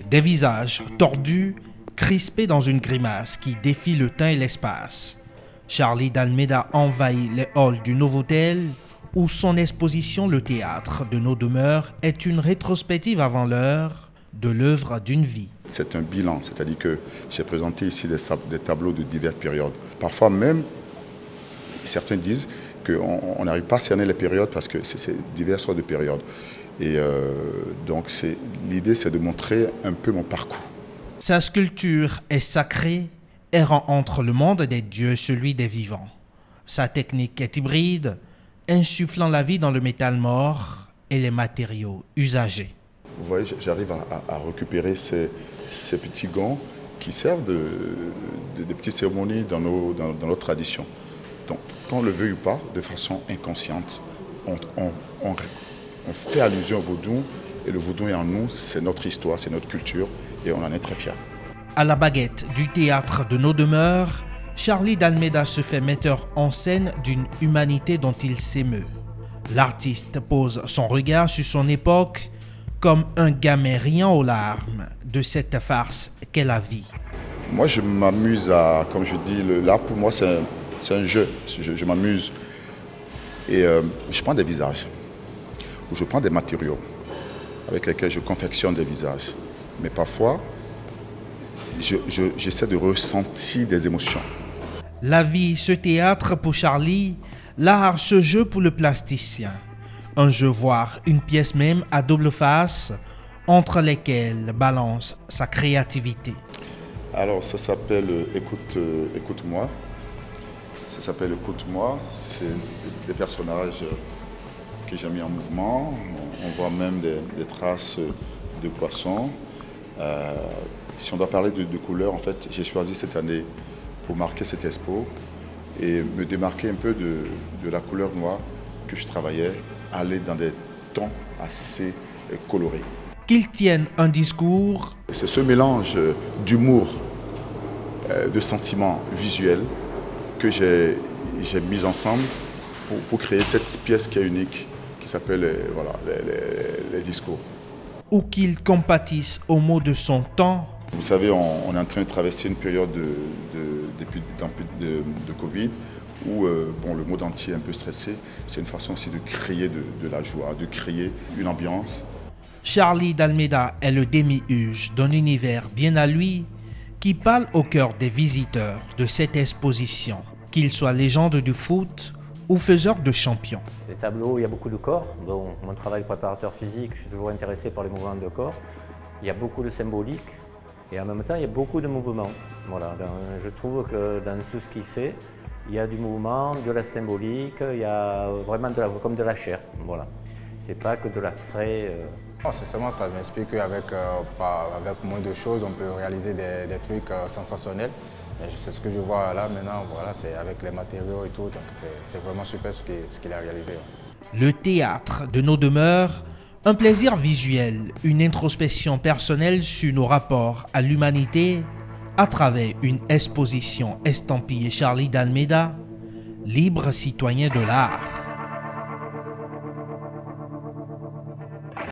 Des visages tordus, crispés dans une grimace qui défie le temps et l'espace. Charlie d'Almeida envahit les halls du Novotel, où son exposition Le théâtre de nos demeures est une rétrospective avant l'heure de l'œuvre d'une vie. C'est un bilan, c'est-à-dire que j'ai présenté ici des tableaux de diverses périodes. Parfois même, certains disent qu'on n'arrive pas à cerner les périodes parce que c'est diverses sortes de périodes. Et donc l'idée, c'est de montrer un peu mon parcours. Sa sculpture est sacrée, errant entre le monde des dieux et celui des vivants. Sa technique est hybride, insufflant la vie dans le métal mort et les matériaux usagés. Vous voyez, j'arrive à récupérer ces petits gants qui servent de petites cérémonies dans notre tradition. Donc, qu'on le veuille ou pas, de façon inconsciente, on fait allusion au vaudou, et le vaudou est en nous, c'est notre histoire, c'est notre culture, et on en est très fiers. À la baguette du théâtre de nos demeures, Charlie d'Almeida se fait metteur en scène d'une humanité dont il s'émeut. L'artiste pose son regard sur son époque comme un gamin riant aux larmes de cette farce qu'est la vie. Moi, je m'amuse comme je dis, l'art pour moi, c'est un jeu. Je m'amuse. Et je prends des visages, ou je prends des matériaux avec lesquels je confectionne des visages. Mais parfois, j'essaie de ressentir des émotions. La vie, ce théâtre pour Charlie, l'art, ce jeu pour le plasticien. Un jeu, voire une pièce même à double face, entre lesquelles balance sa créativité. Alors, ça s'appelle Écoute-moi. Ça s'appelle Écoute-moi. C'est des personnages que j'ai mis en mouvement. On voit même des traces de poissons. Si on doit parler de couleurs, en fait, j'ai choisi cette année pour marquer cette expo et me démarquer un peu de la couleur noire que je travaillais, aller dans des tons assez colorés. Qu'ils tiennent un discours. C'est ce mélange d'humour, de sentiments visuels que j'ai mis ensemble pour créer cette pièce qui est unique, qui s'appelle les discours. Ou qu'ils compatissent aux maux de son temps. Vous savez, on est en train de traverser une période de Covid où le monde entier est un peu stressé. C'est une façon aussi de créer de la joie, de créer une ambiance. Charlie d'Almeida est le démiurge d'un univers bien à lui qui parle au cœur des visiteurs de cette exposition, qu'ils soient légendes du foot ou faiseurs de champions. Les tableaux, il y a beaucoup de corps. Bon, mon travail de préparateur physique, je suis toujours intéressé par les mouvements de corps. Il y a beaucoup de symbolique et en même temps, il y a beaucoup de mouvements. Voilà, je trouve que dans tout ce qu'il fait, il y a du mouvement, de la symbolique, il y a vraiment comme de la chair. Voilà. C'est pas que de l'abstrait. Sincèrement, ça m'inspire qu'avec avec moins de choses, on peut réaliser des trucs sensationnels. C'est ce que je vois là maintenant, voilà, c'est avec les matériaux et tout, donc c'est vraiment super ce qu'il a réalisé. Le théâtre de nos demeures, un plaisir visuel, une introspection personnelle sur nos rapports à l'humanité à travers une exposition estampillée Charlie d'Almeida, libre citoyen de l'art.